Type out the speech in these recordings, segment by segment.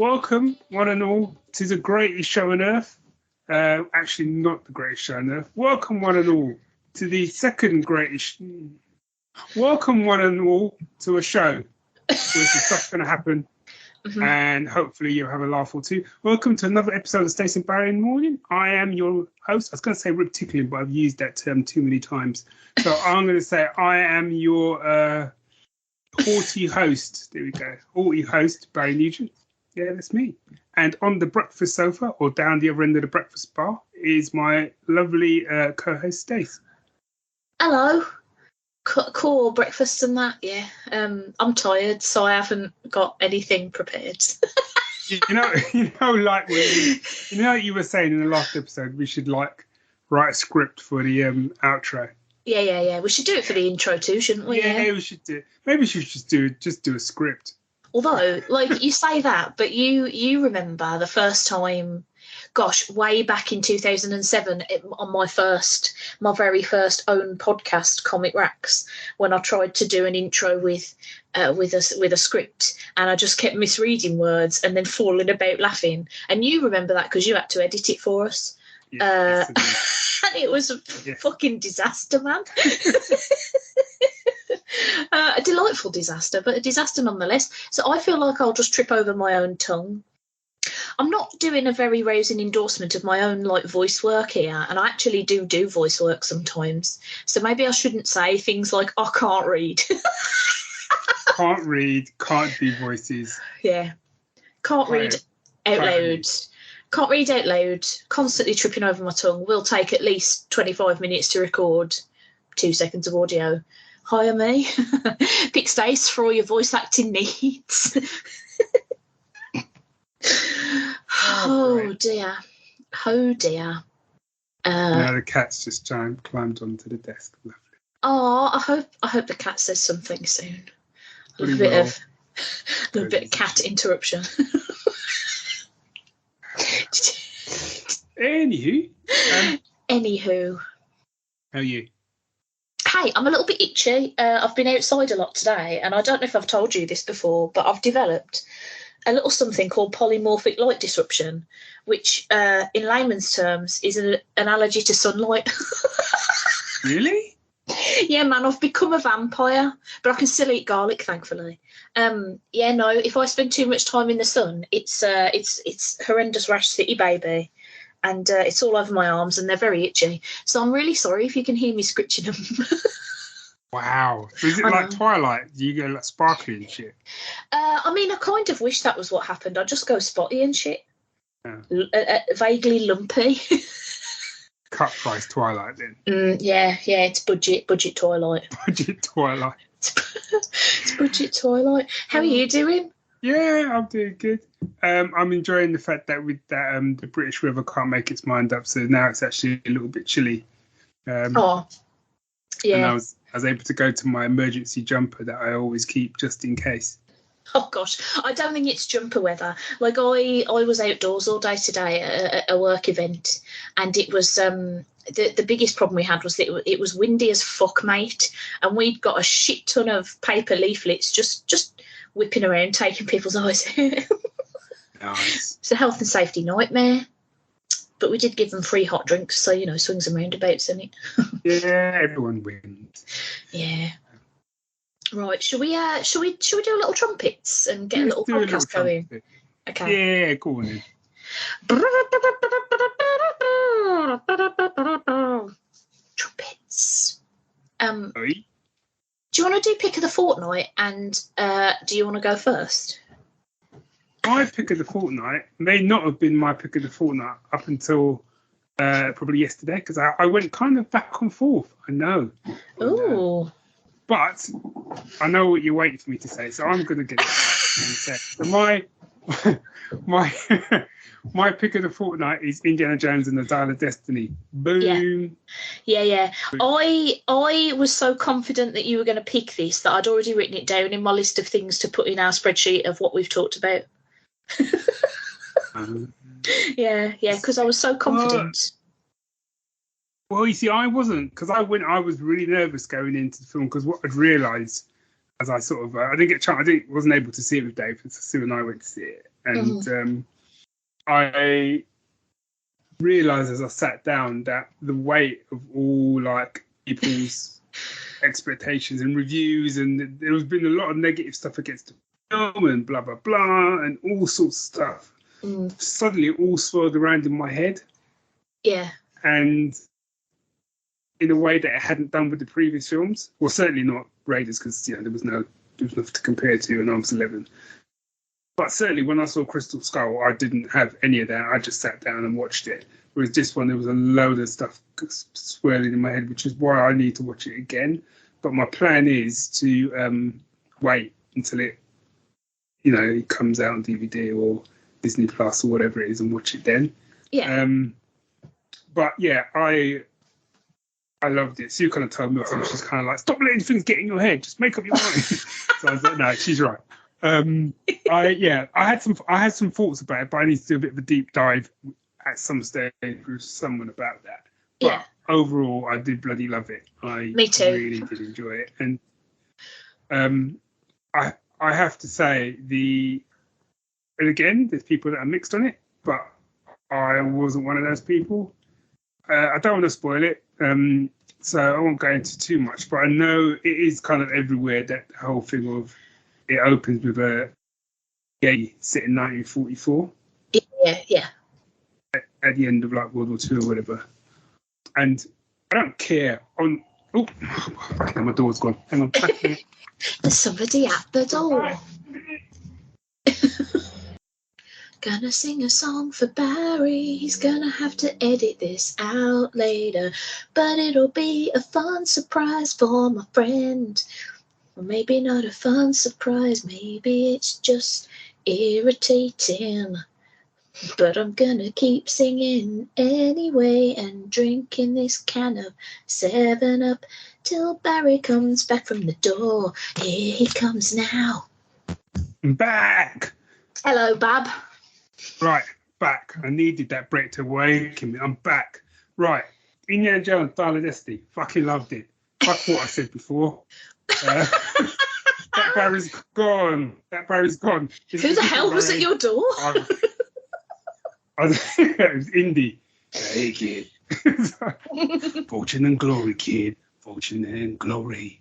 Welcome, one and all, to the greatest show on earth. Actually, not the greatest show on earth. Welcome, one and all, to the second greatest. Welcome, one and all, to a show where some stuff's going to happen, and hopefully you'll have a laugh or two. Welcome to another episode of Stace and Barry in the Morning. I am your host. I was going to say reptilian, but I've used that term too many times. So I'm going to say I am your haughty host. There we go. Haughty host, Barry Nugent. Yeah, that's me. And on the breakfast sofa, or down the other end of the breakfast bar, is my lovely co-host, Stace. Hello. Cool breakfast and that, yeah. I'm tired, so I haven't got anything prepared. you you were saying in the last episode, we should write a script for the outro. Yeah. We should do it for the intro too, shouldn't we? Yeah, we should do it. Maybe we should just do a script. Although, you say that, but you remember the first time, gosh, way back in 2007, on my very first own podcast, Comic Racks, when I tried to do an intro with a script, and I just kept misreading words and then falling about laughing. And you remember that because you had to edit it for us. Yeah, and it was a fucking disaster, man. A delightful disaster, but a disaster nonetheless. So I feel like I'll just trip over my own tongue. I'm not doing a very rousing endorsement of my own voice work here, and I actually do voice work sometimes. So maybe I shouldn't say things like I can't read. Can't read, can't do voices. Yeah. Can't read out loud. Can't read out loud. Constantly tripping over my tongue. Will take at least 25 minutes to record 2 seconds of audio. Hire me. Pick Stace for all your voice acting needs. Oh dear. Now the cat's just climbed onto the desk. Lovely. Oh, I hope the cat says something soon. A little bit of cat interruption. Anywho. How are you? Hey, I'm a little bit itchy. I've been outside a lot today, and I don't know if I've told you this before, but I've developed a little something called polymorphic light disruption, which in layman's terms is an allergy to sunlight. Really? Yeah, man, I've become a vampire, but I can still eat garlic, thankfully. If I spend too much time in the sun, it's horrendous rash city, baby. And it's all over my arms, and they're very itchy. So I'm really sorry if you can hear me scritching them. Wow. So is it like Twilight? Do you go sparkly and shit? I kind of wish that was what happened. I just go spotty and shit. Yeah. Vaguely lumpy. Cut price Twilight then. Yeah, it's budget Twilight. Budget Twilight. It's budget Twilight. How are you doing? Yeah, I'm doing good. I'm enjoying the fact that with that the British River can't make its mind up, so now it's actually a little bit chilly. Yeah. And I was able to go to my emergency jumper that I always keep just in case. Oh gosh, I don't think it's jumper weather. I was outdoors all day today at a work event, and it was the biggest problem we had was that it was windy as fuck, mate, and we'd got a shit ton of paper leaflets just whipping around, taking people's eyes out. Nice. It's a health and safety nightmare. But we did give them free hot drinks, so, swings and roundabouts, isn't it? Yeah, everyone wins. Yeah. Right, shall we do a little trumpets and get a little podcast going? Okay. Yeah, go on then. Trumpets. Do you want to do pick of the fortnight, and do you want to go first? My pick of the fortnight may not have been my pick of the fortnight up until probably yesterday, because I went kind of back and forth. I know. Ooh. But I know what you're waiting for me to say, so I'm going to get it out. So my pick of the fortnight is Indiana Jones and the Dial of Destiny. Boom. Yeah. I was so confident that you were going to pick this that I'd already written it down in my list of things to put in our spreadsheet of what we've talked about. Yeah, because I was so confident. Well, you see, I wasn't, because I was really nervous going into the film, because what I'd realised as I sort of, I wasn't able to see it with Dave, so Sue and I went to see it. And I realised as I sat down that the weight of all like people's expectations and reviews, and there's been a lot of negative stuff against the film and blah blah blah and all sorts of stuff. Suddenly it all swirled around in my head. Yeah. And in a way that it hadn't done with the previous films. Well, certainly not Raiders, because there was nothing to compare to, and I was 11. But certainly when I saw Crystal Skull, I didn't have any of that. I just sat down and watched it. Whereas this one, there was a load of stuff swirling in my head, which is why I need to watch it again. But my plan is to wait until it comes out on DVD or Disney Plus or whatever it is, and watch it then. Yeah. But yeah, I loved it. Sue kind of told me, she's kind of like, stop letting things get in your head, just make up your mind. So I was like, no, she's right. I had some thoughts about it, but I need to do a bit of a deep dive at some stage with someone about that. But overall, I did bloody love it. Me too. Really did enjoy it. And I have to say, and again, there's people that are mixed on it, but I wasn't one of those people. I don't want to spoil it, so I won't go into too much, but I know it is kind of everywhere, that whole thing of it opens with a gay set in 1944. Yeah. At the end of like World War II or whatever. And I don't care. Okay, my door's gone. Hang on. There's somebody at the door. Gonna sing a song for Barry. He's gonna have to edit this out later, but it'll be a fun surprise for my friend. Or maybe not a fun surprise, maybe it's just irritating. But I'm gonna keep singing anyway and drinking this can of 7-Up till Barry comes back from the door. Here he comes now. I'm back. Hello, Bab. Right, back. I needed that break to awaken me. I'm back. Right, Indiana Jones, Dial of Destiny. Fucking loved it. Fuck what I said before. That Barry's gone. Who the hell was at your door? It was Indy. Hey, kid. Fortune and glory, kid. Fortune and glory.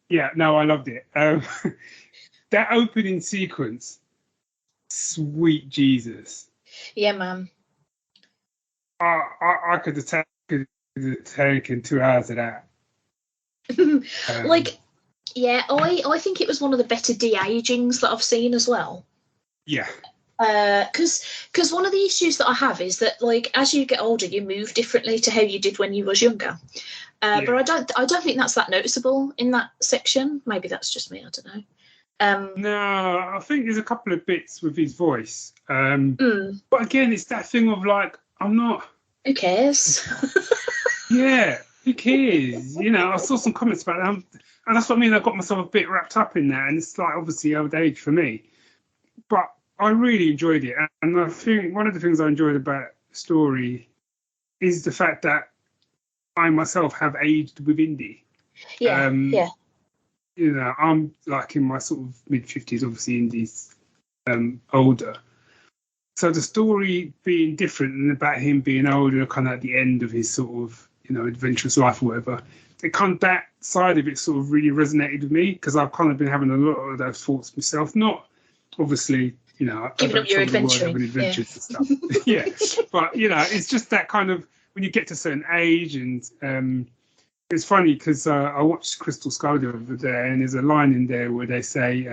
Yeah, no, I loved it. That opening sequence, sweet Jesus. Yeah, man. I could have taken 2 hours of that. I think it was one of the better de-agings that I've seen as well. Yeah. Because one of the issues that I have is that, like, as you get older, you move differently to how you did when you was younger. But I don't think that's that noticeable in that section. Maybe that's just me. I don't know. No, I think there's a couple of bits with his voice. But again, it's that thing of like, I'm not. Who cares? Yeah, who cares? I saw some comments about that, and that's what I mean. I got myself a bit wrapped up in that, and it's like obviously old age for me. But I really enjoyed it, and I think one of the things I enjoyed about the story is the fact that I myself have aged with Indy. Yeah, yeah. I'm like in my sort of mid-50s, obviously Indy's older. So the story being different and about him being older, kind of at the end of his sort of, adventurous life or whatever, that side of it sort of really resonated with me, because I've kind of been having a lot of those thoughts myself. Not obviously, giving up your adventuring, adventures and stuff. Yeah, but it's just that kind of when you get to a certain age, and it's funny because I watched Crystal Skull the other day, and there's a line in there where they say,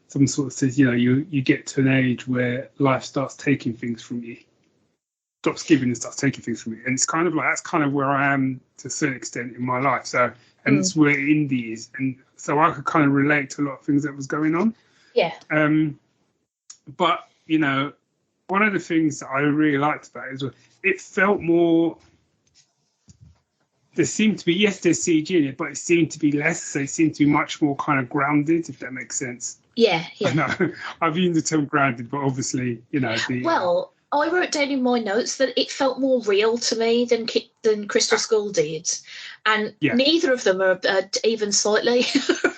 someone sort of says, you get to an age where life starts taking things from you, stops giving and starts taking things from you, and it's kind of like that's kind of where I am to a certain extent in my life. So, and it's where Indy is, and so I could kind of relate to a lot of things that was going on. Yeah. But one of the things that I really liked about it was it felt more. There seemed to be, yes, there's CG in it, but it seemed to be less. So it seemed to be much more kind of grounded, if that makes sense. Yeah. I know I've used the term grounded, but obviously, I wrote down in my notes that it felt more real to me than Crystal Skull did, and neither of them are even slightly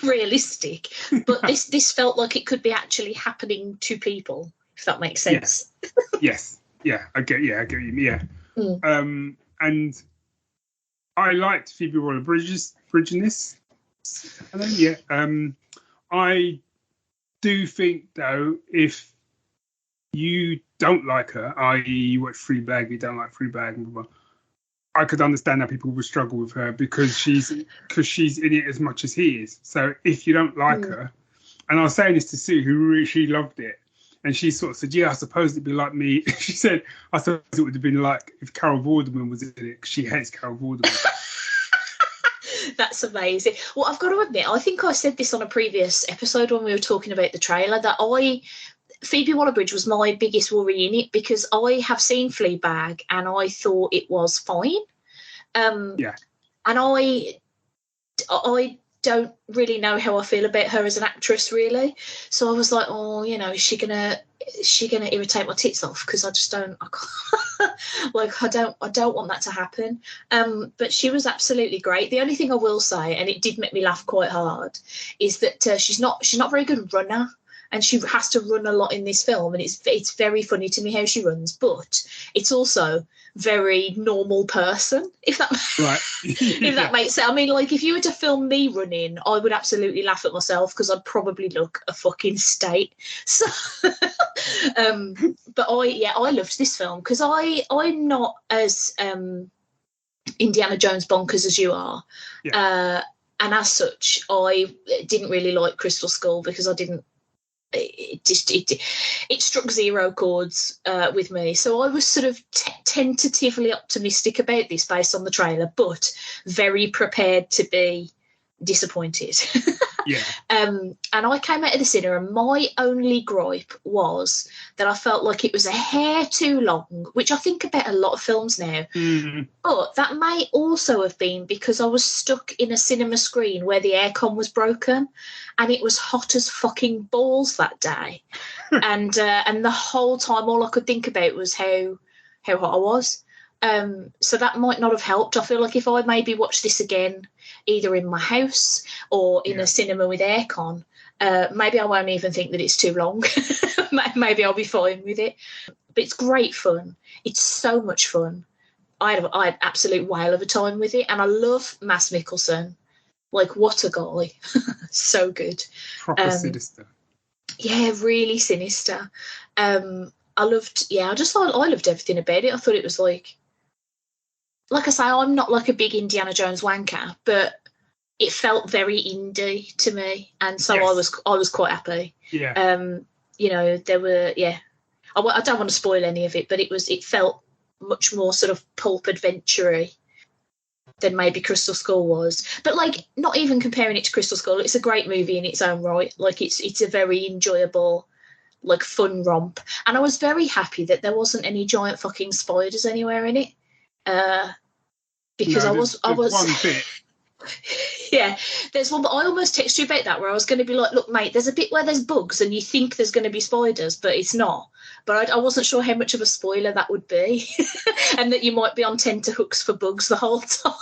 realistic. But this felt like it could be actually happening to people, if that makes sense. Yes. Yeah, I get what you mean. Yeah. And I liked Phoebe Waller-Bridge in this. I do think though, if you don't like her, i.e., you watch Fleabag, you don't like Fleabag, I could understand how people would struggle with her because she's in it as much as he is. So if you don't like her, and I was saying this to Sue, who she loved it, and she sort of said, "Yeah, I suppose it'd be like me." She said, "I suppose it would have been like if Carol Vorderman was in it. 'Cause she hates Carol Vorderman." That's amazing. Well, I've got to admit, I think I said this on a previous episode when we were talking about the trailer, that Phoebe Waller-Bridge was my biggest worry in it because I have seen Fleabag and I thought it was fine. And I don't really know how I feel about her as an actress, really. So I was like, oh, is she gonna irritate my tits off? Because I just don't. I don't want that to happen. But she was absolutely great. The only thing I will say, and it did make me laugh quite hard, is that she's not a very good runner. And she has to run a lot in this film, and it's very funny to me how she runs. But it's also very normal person, if that if that makes sense. I mean, like if you were to film me running, I would absolutely laugh at myself because I'd probably look a fucking state. So, but I loved this film because I'm not as Indiana Jones bonkers as you are, and as such, I didn't really like Crystal Skull because I didn't. It struck zero chords with me. So I was sort of tentatively optimistic about this based on the trailer, but very prepared to be disappointed. And I came out of the cinema and my only gripe was that I felt like it was a hair too long, which I think about a lot of films now. But that may also have been because I was stuck in a cinema screen where the aircon was broken and it was hot as fucking balls that day. and the whole time all I could think about was how hot I was. So that might not have helped. I feel like if I maybe watch this again, either in my house or in a cinema with aircon, maybe I won't even think that it's too long. Maybe I'll be fine with it. But it's great fun. It's so much fun. I had an absolute whale of a time with it. And I love Mads Mikkelsen. Like, what a guy. So good. Proper sinister. Yeah, really sinister. I loved everything about it. I thought it was like I say, I'm not like a big Indiana Jones wanker, but it felt very indie to me, and so I was quite happy. There were I don't want to spoil any of it, but it felt much more sort of pulp adventure-y than maybe Crystal Skull was. But like, not even comparing it to Crystal Skull, it's a great movie in its own right. Like it's a very enjoyable, like, fun romp, and I was very happy that there wasn't any giant fucking spiders anywhere in it. Because I was one bit. Yeah, there's one, but I almost texted you about that where I was going to be like, look, mate, there's a bit where there's bugs and you think there's going to be spiders, but it's not. But I wasn't sure how much of a spoiler that would be and that you might be on tenterhooks for bugs the whole time.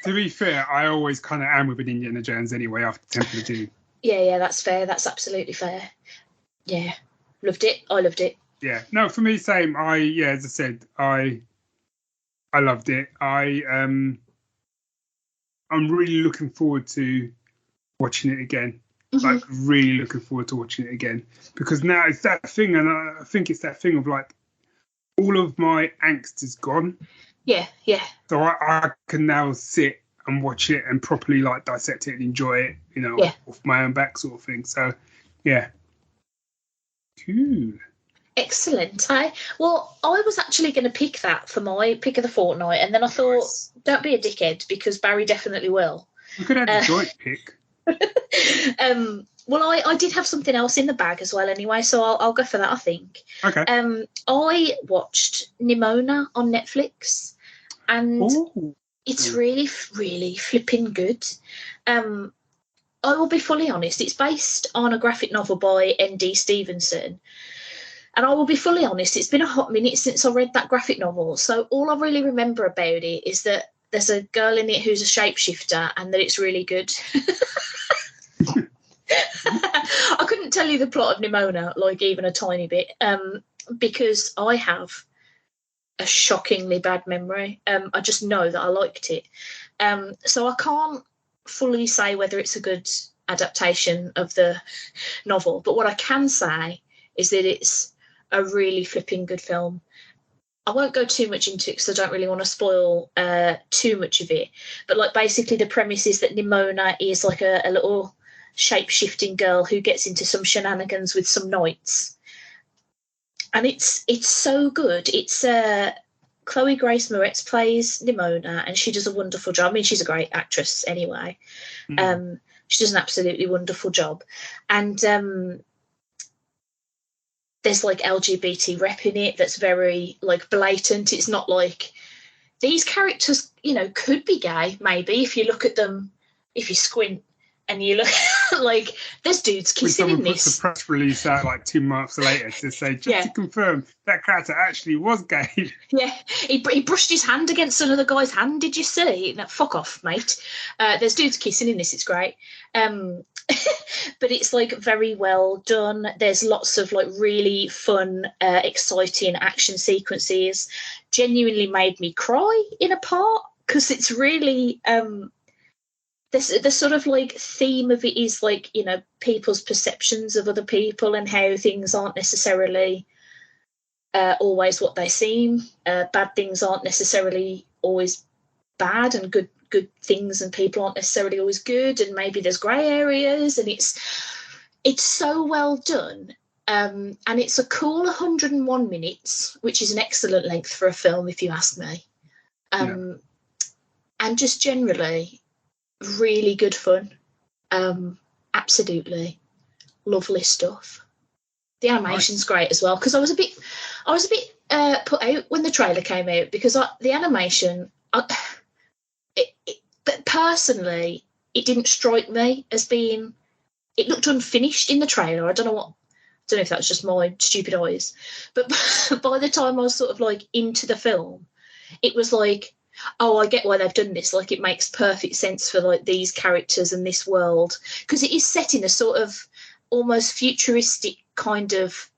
To be fair, I always kind of am with Indiana Jones anyway after Temple of Doom. Yeah, that's fair. That's absolutely fair. Yeah, loved it. I loved it. Yeah, no, for me, same. As I said, I loved it. I'm really looking forward to watching it again. Like, really looking forward to watching it again. Because now it's that thing, and I think it's that thing of, like, all of my angst is gone. Yeah. So I can now sit and watch it and properly, like, dissect it and enjoy it, off my own back sort of thing. So, yeah. Cool. Excellent. Well, I was actually going to pick that for my pick of the fortnight, and then I thought, don't be a dickhead, because Barry definitely will. We could have a joint pick. Well, I did have something else in the bag as well anyway, so I'll go for that, I think. Okay. I watched Nimona on Netflix, and it's really, really flipping good. I will be fully honest, it's based on a graphic novel by N.D. Stevenson, And I will be fully honest, it's been a hot minute since I read that graphic novel. So all I really remember about it is that there's a girl in it who's a shapeshifter and that it's really good. I couldn't tell you the plot of Nimona, like even a tiny bit, because I have a shockingly bad memory. I just know that I liked it. So I can't fully say whether it's a good adaptation of the novel, but what I can say is that it's a really flipping good film. I won't go too much into it because I don't really want to spoil too much of it. But like basically the premise is that Nimona is like a little shape-shifting girl who gets into some shenanigans with some knights. And it's so good. It's Chloe Grace Moretz plays Nimona, and she does a wonderful job. I mean, she's a great actress anyway. She does an absolutely wonderful job. And there's like LGBT rep in it that's very like blatant. It's not like these characters, you know, could be gay maybe if you look at them, if you squint and you look like there's dudes kissing in this. Puts a press release out like 2 months later to say just to confirm that character actually was gay. Yeah, he brushed his hand against another guy's hand. Did you see? No, fuck off, mate. There's dudes kissing in this. It's great. But it's like very well done. There's lots of like really fun, exciting action sequences. Genuinely made me cry in a part because it's really the sort of like theme of it is like, you know, people's perceptions of other people and how things aren't necessarily always what they seem. Bad things aren't necessarily always bad, and good things and people aren't necessarily always good, and maybe there's grey areas, and it's so well done. And it's a cool 101 minutes, which is an excellent length for a film, if you ask me. And just generally really good fun. Absolutely lovely stuff. The animation's great as well, because I was a bit put out when the trailer came out, because the animation, but personally, it didn't strike me as being. It looked unfinished in the trailer. I don't know if that's just my stupid eyes, but by the time I was sort of like into the film, it was like, oh, I get why they've done this. Like, it makes perfect sense for like these characters and this world, because it is set in a sort of almost futuristic kind of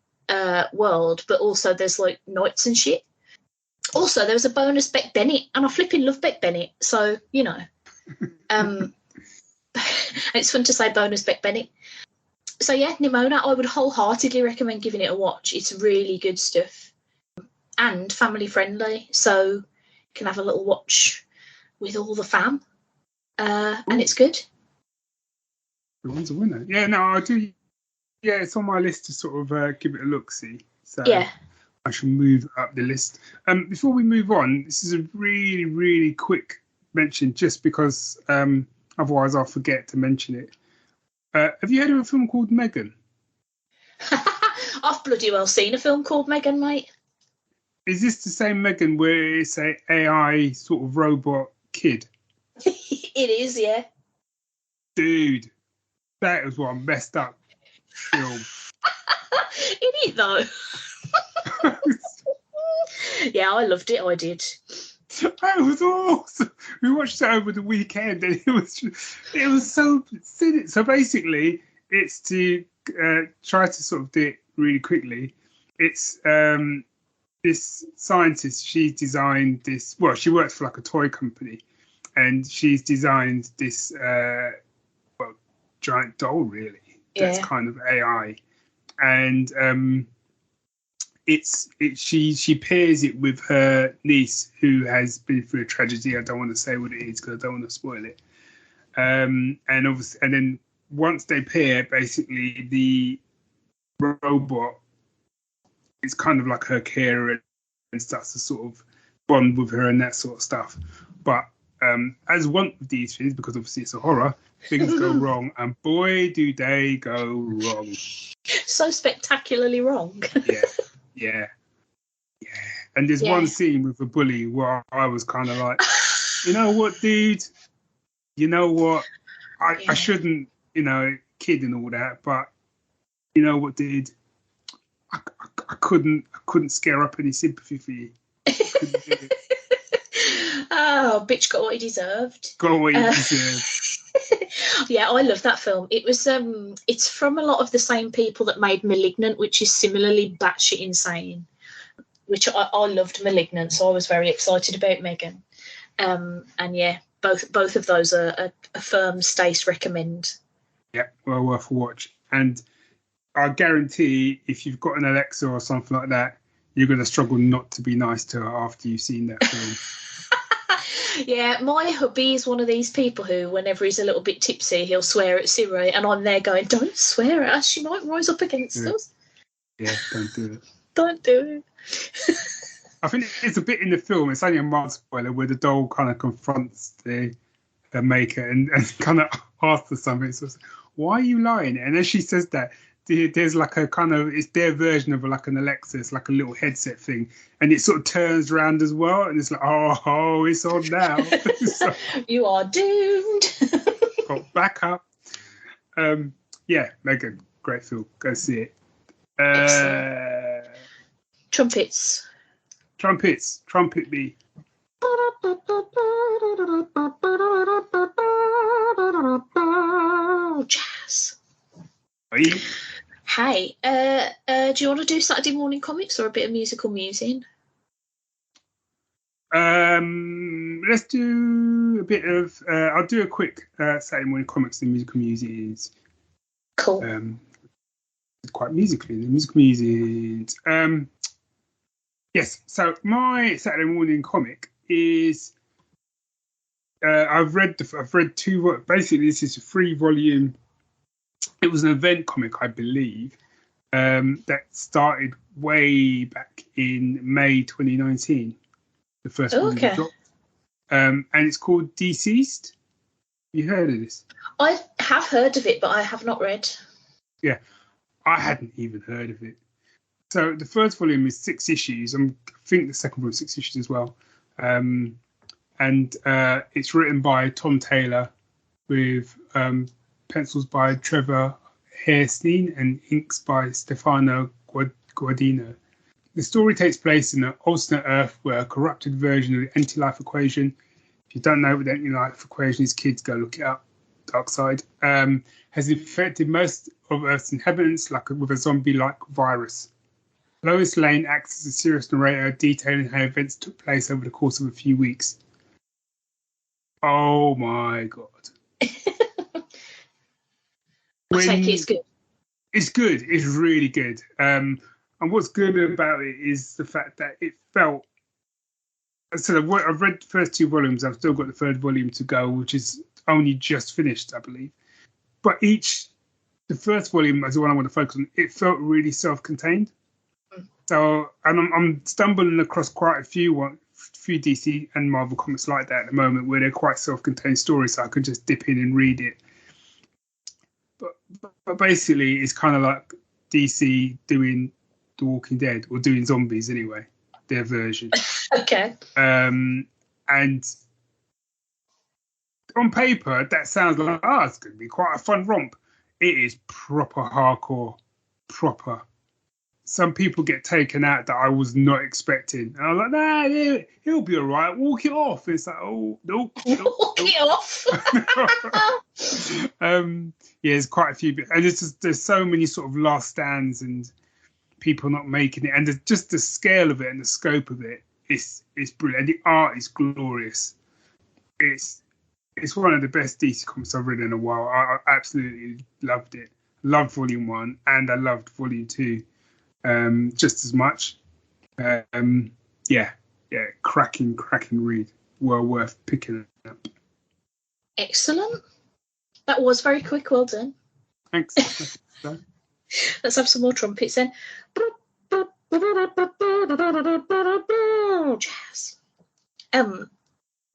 world, but also there's like knights and shit. Also, there was a bonus Beck Bennett, and I flipping love Beck Bennett, so you know. It's fun to say bonus Beck Bennett. So yeah, Nimona, I would wholeheartedly recommend giving it a watch. It's really good stuff and family friendly, so you can have a little watch with all the fam, and it's good. The one's a winner. Yeah, no, I do. Yeah, it's on my list to sort of give it a look. See, so yeah. I shall move up the list. Before we move on, this is a really, really quick mention, just because otherwise I'll forget to mention it. Have you heard of a film called Megan? I've bloody well seen a film called Megan, mate. Is this the same Megan where it's a AI sort of robot kid? It is, yeah. Dude, that was one messed up film. Isn't it though? Yeah, I loved it. I did. That was awesome. We watched it over the weekend, and it was so silly. So basically, it's to try to sort of do it really quickly. It's this scientist. She designed this. Well, she worked for like a toy company, and she's designed this giant doll. Really, that's kind of AI, and she pairs it with her niece who has been through a tragedy. I don't want to say what it is because I don't want to spoil it. And obviously, and then once they pair, basically the robot is kind of like her carer and starts to sort of bond with her and that sort of stuff. But as one of these things, because obviously it's a horror, things go wrong, and boy, do they go wrong. So spectacularly wrong. Yeah. And there's one scene with a bully where I was kind of like, you know what, dude? You know what? I shouldn't, kid and all that, but you know what, dude? I I couldn't scare up any sympathy for you. Couldn't do it. Oh, bitch got what he deserved. Got what you deserve. Yeah, I love that film. It was it's from a lot of the same people that made *Malignant*, which is similarly batshit insane. Which I loved *Malignant*, so I was very excited about *Megan*. And yeah, both of those are a firm Stace recommend. Yeah, well worth a watch. And I guarantee if you've got an Alexa or something like that, you're going to struggle not to be nice to her after you've seen that film. Yeah, my hubby is one of these people who, whenever he's a little bit tipsy, he'll swear at Siri, and I'm there going, don't swear at us, she might rise up against us. Yeah, don't do it. Don't do it. I think it's a bit in the film, it's only a mild spoiler, where the doll kind of confronts the maker and kind of asks her something. So, why are you lying? And as she says that, there's like a kind of, it's their version of like an Alexa, it's like a little headset thing, and it sort of turns around as well, and it's like, oh, it's on now. So, you are doomed. got back up. Yeah, Megan, great film. Go see it. Trumpets. Trumpet me. Jazz. Hey. Hey, do you want to do Saturday morning comics or a bit of musical musing? Let's do a bit of. I'll do a quick Saturday morning comics and musical musings. Cool. It's quite musically. The musical musings. Yes. So my Saturday morning comic is. I've read two. Basically, this is a 3-volume. It was an event comic, I believe, that started way back in May 2019. The first one that dropped. And it's called DCeased. You heard of this? I have heard of it, but I have not read. Yeah, I hadn't even heard of it. So the first volume is 6 issues. I think the second volume is 6 issues as well. And it's written by Tom Taylor with pencils by Trevor Hairsteen and inks by Stefano Guardino. The story takes place in an alternate Earth where a corrupted version of the anti-life equation, if you don't know what the anti-life equation is, kids, go look it up, Dark Side, has infected most of Earth's inhabitants with a zombie-like virus. Lois Lane acts as a serious narrator detailing how events took place over the course of a few weeks. Oh my God. I take it's good. It's good. It's really good. And what's good about it is the fact that it felt. So I've read the first 2 volumes. I've still got the 3rd volume to go, which is only just finished, I believe. But the first volume is the one I want to focus on. It felt really self-contained. So, and I'm stumbling across quite a few DC and Marvel comics like that at the moment, where they're quite self-contained stories, so I could just dip in and read it. But basically, it's kind of like DC doing The Walking Dead, or doing zombies anyway, their version. Okay. And on paper, that sounds like, it's going to be quite a fun romp. It is proper hardcore, proper. Some people get taken out that I was not expecting. And I was like, nah, he'll be all right. Walk it off. It's like, oh, nope. Walk it off. Yeah, there's quite a few. And there's so many sort of last stands and people not making it. And just the scale of it and the scope of it is brilliant. And the art is glorious. It's one of the best DC comics I've read in a while. I absolutely loved it. Loved Volume 1 and I loved Volume 2. Just as much. Yeah, cracking read. Well worth picking up. Excellent. That was very quick. Well done. Thanks. Let's have some more trumpets then. Jazz.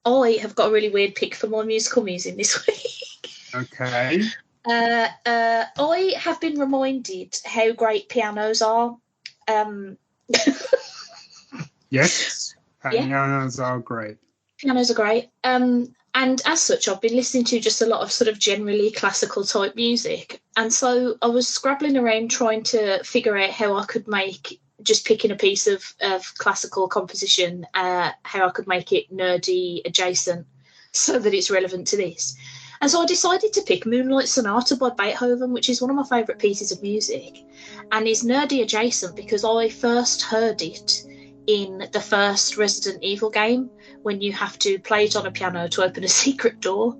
I have got a really weird pick for my musical musing this week. Okay. I have been reminded how great pianos are. Yes, pianos are great. Pianos are great. And as such, I've been listening to just a lot of sort of generally classical type music. And so I was scrabbling around trying to figure out how I could make just picking a piece of classical composition, how I could make it nerdy adjacent so that it's relevant to this. And so I decided to pick Moonlight Sonata by Beethoven, which is one of my favourite pieces of music, and is nerdy adjacent because I first heard it in the first Resident Evil game, when you have to play it on a piano to open a secret door.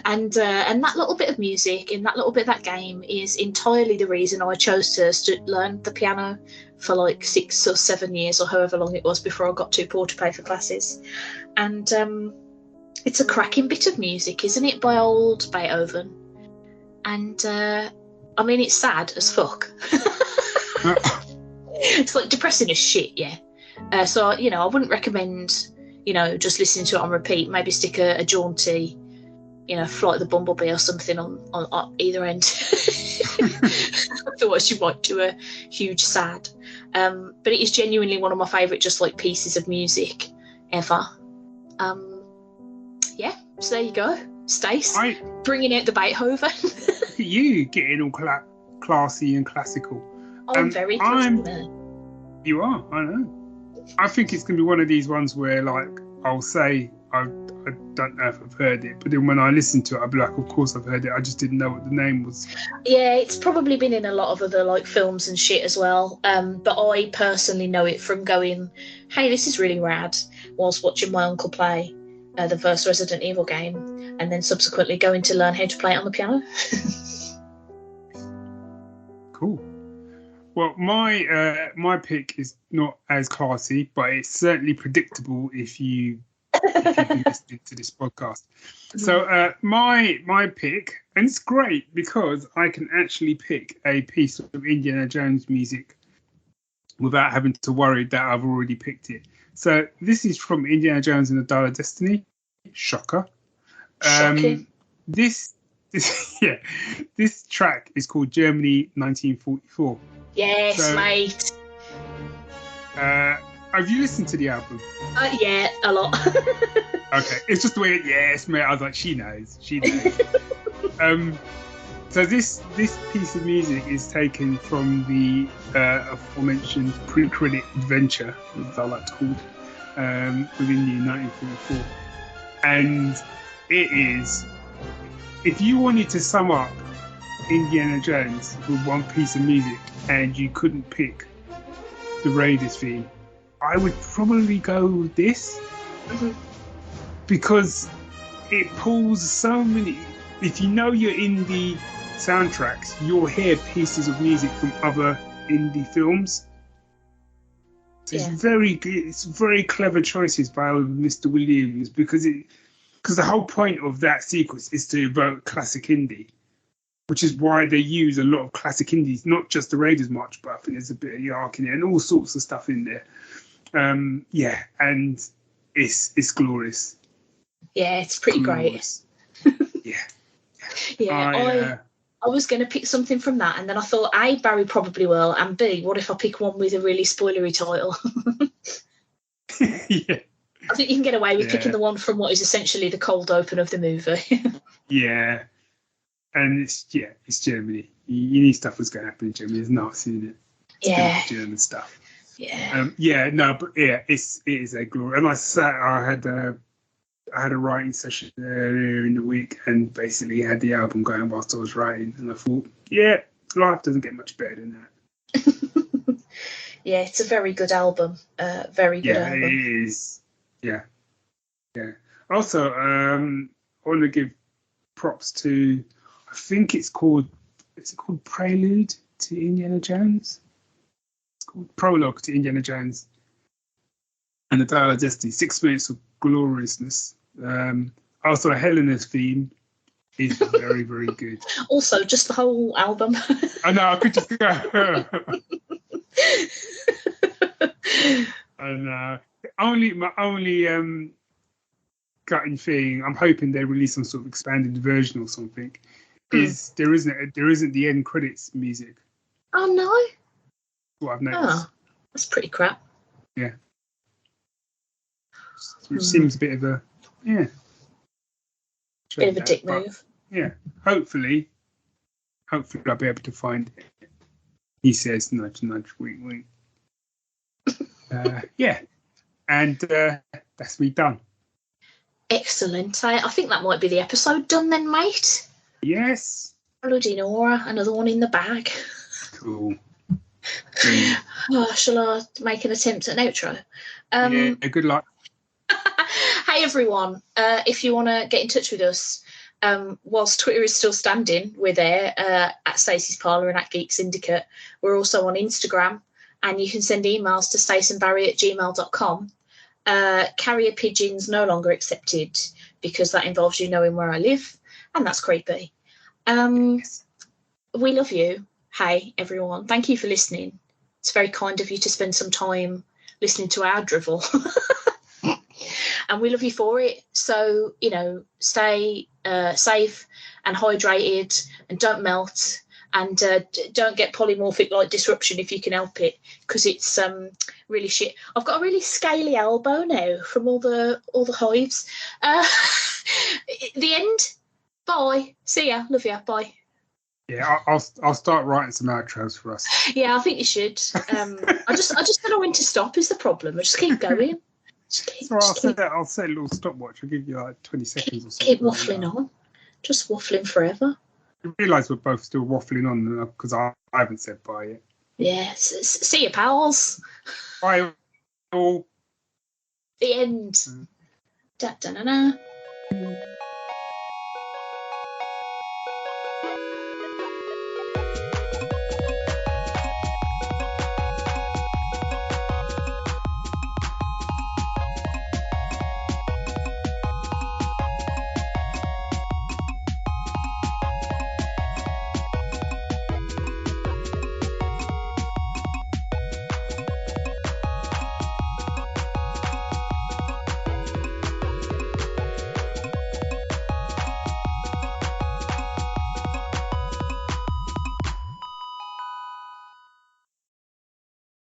and that little bit of music in that little bit of that game is entirely the reason I chose to learn the piano for like 6 or 7 years or however long it was before I got too poor to pay for classes. And it's a cracking bit of music, isn't it, by old Beethoven? And I mean, it's sad as fuck. It's like depressing as shit, yeah. So, I wouldn't recommend, just listening to it on repeat. Maybe stick a jaunty, Flight of the Bumblebee or something on either end. Otherwise you might do a huge sad. But it is genuinely one of my favourite just like pieces of music ever. Yeah, so there you go. Stace, bringing out the Beethoven. You getting all classy and classical. I'm very classy. You are, I know. I think it's going to be one of these ones where, like, I'll say I don't know if I've heard it, but then when I listen to it, I'll be like, of course I've heard it. I just didn't know what the name was. Yeah, it's probably been in a lot of other like films and shit as well. But I personally know it from going, hey, this is really rad, whilst watching my uncle play the first Resident Evil game, and then subsequently going to learn how to play it on the piano. Cool. Well, my pick is not as classy, but it's certainly predictable if you've been listening to this podcast. So my pick, and it's great because I can actually pick a piece of Indiana Jones music without having to worry that I've already picked it. So this is from Indiana Jones and the Dial of Destiny. Shocker. Shocking. This track is called Germany 1944. Yes, so, mate. Have you listened to the album? Yeah, a lot. Okay, it's just the way. Yes, mate. I was like, she knows. So this piece of music is taken from the aforementioned pre-credit adventure, as I like to call it, within the 1944, and it is. If you wanted to sum up Indiana Jones with one piece of music and you couldn't pick the Raiders theme, I would probably go with this. Mm-hmm. Because it pulls so many. If you know your indie soundtracks, you'll hear pieces of music from other indie films. So it's very clever choices by Mr. Williams because the whole point of that sequence is to evoke classic indie, which is why they use a lot of classic indies, not just the Raiders March, but I think there's a bit of Yark in it and all sorts of stuff in there. And it's glorious. Yeah, it's pretty glorious. Great. Yeah. I was going to pick something from that, and then I thought, A, Barry probably will, and B, what if I pick one with a really spoilery title? Yeah. I think you can get away with picking the one from what is essentially the cold open of the movie. Yeah. And it's Germany. You knew stuff was going to happen in Germany. There's Nazis in it. It's German stuff. Yeah. It is a glory. And I had a writing session earlier in the week and basically had the album going whilst I was writing. And I thought, life doesn't get much better than that. Yeah, it's a very good album. Very good album. Yeah, it is. Yeah. Also, I want to give props to, I think is it called Prelude to Indiana Jones? It's called Prologue to Indiana Jones and the Dial of Destiny. 6 minutes of gloriousness. Also, Helena's theme is very, very good. Also, just the whole album. I know, I could just go. I know. My only gutting thing, I'm hoping they release some sort of expanded version or something, is there isn't the end credits music. Oh no. What I've noticed. Oh, that's pretty crap. Yeah. Which seems a bit of a bit of a dick move. Yeah. Hopefully I'll be able to find it. He says, nudge, nudge, wink, wink. Yeah. And that's me done. Excellent. I think that might be the episode done then, mate. Yes. Bloody Nora, another one in the bag. Cool. Oh, shall I make an attempt at an outro? Yeah, good luck. Hey, everyone. If you want to get in touch with us, whilst Twitter is still standing, we're there at Stacey's Parlour and at Geek Syndicate. We're also on Instagram, and you can send emails to staceandbarry@gmail.com. Carrier pigeons no longer accepted because that involves you knowing where I live, and that's creepy. We love you. Hey, everyone. Thank you for listening. It's very kind of you to spend some time listening to our drivel. And we love you for it. So, stay safe and hydrated and don't melt and don't get polymorphic light disruption if you can help it, because it's really shit. I've got a really scaly elbow now from all the hives. The end. Bye. See ya. Love ya. Bye. Yeah, I'll start writing some outros for us. Yeah, I think you should. I just don't know when to stop is the problem. I just keep going. I'll set a little stopwatch. I'll give you like 20 seconds or something. Keep waffling on. Just waffling forever. You realise we're both still waffling on because I haven't said bye yet. Yes. See you, pals. Bye all. The end. Da-da-da-da.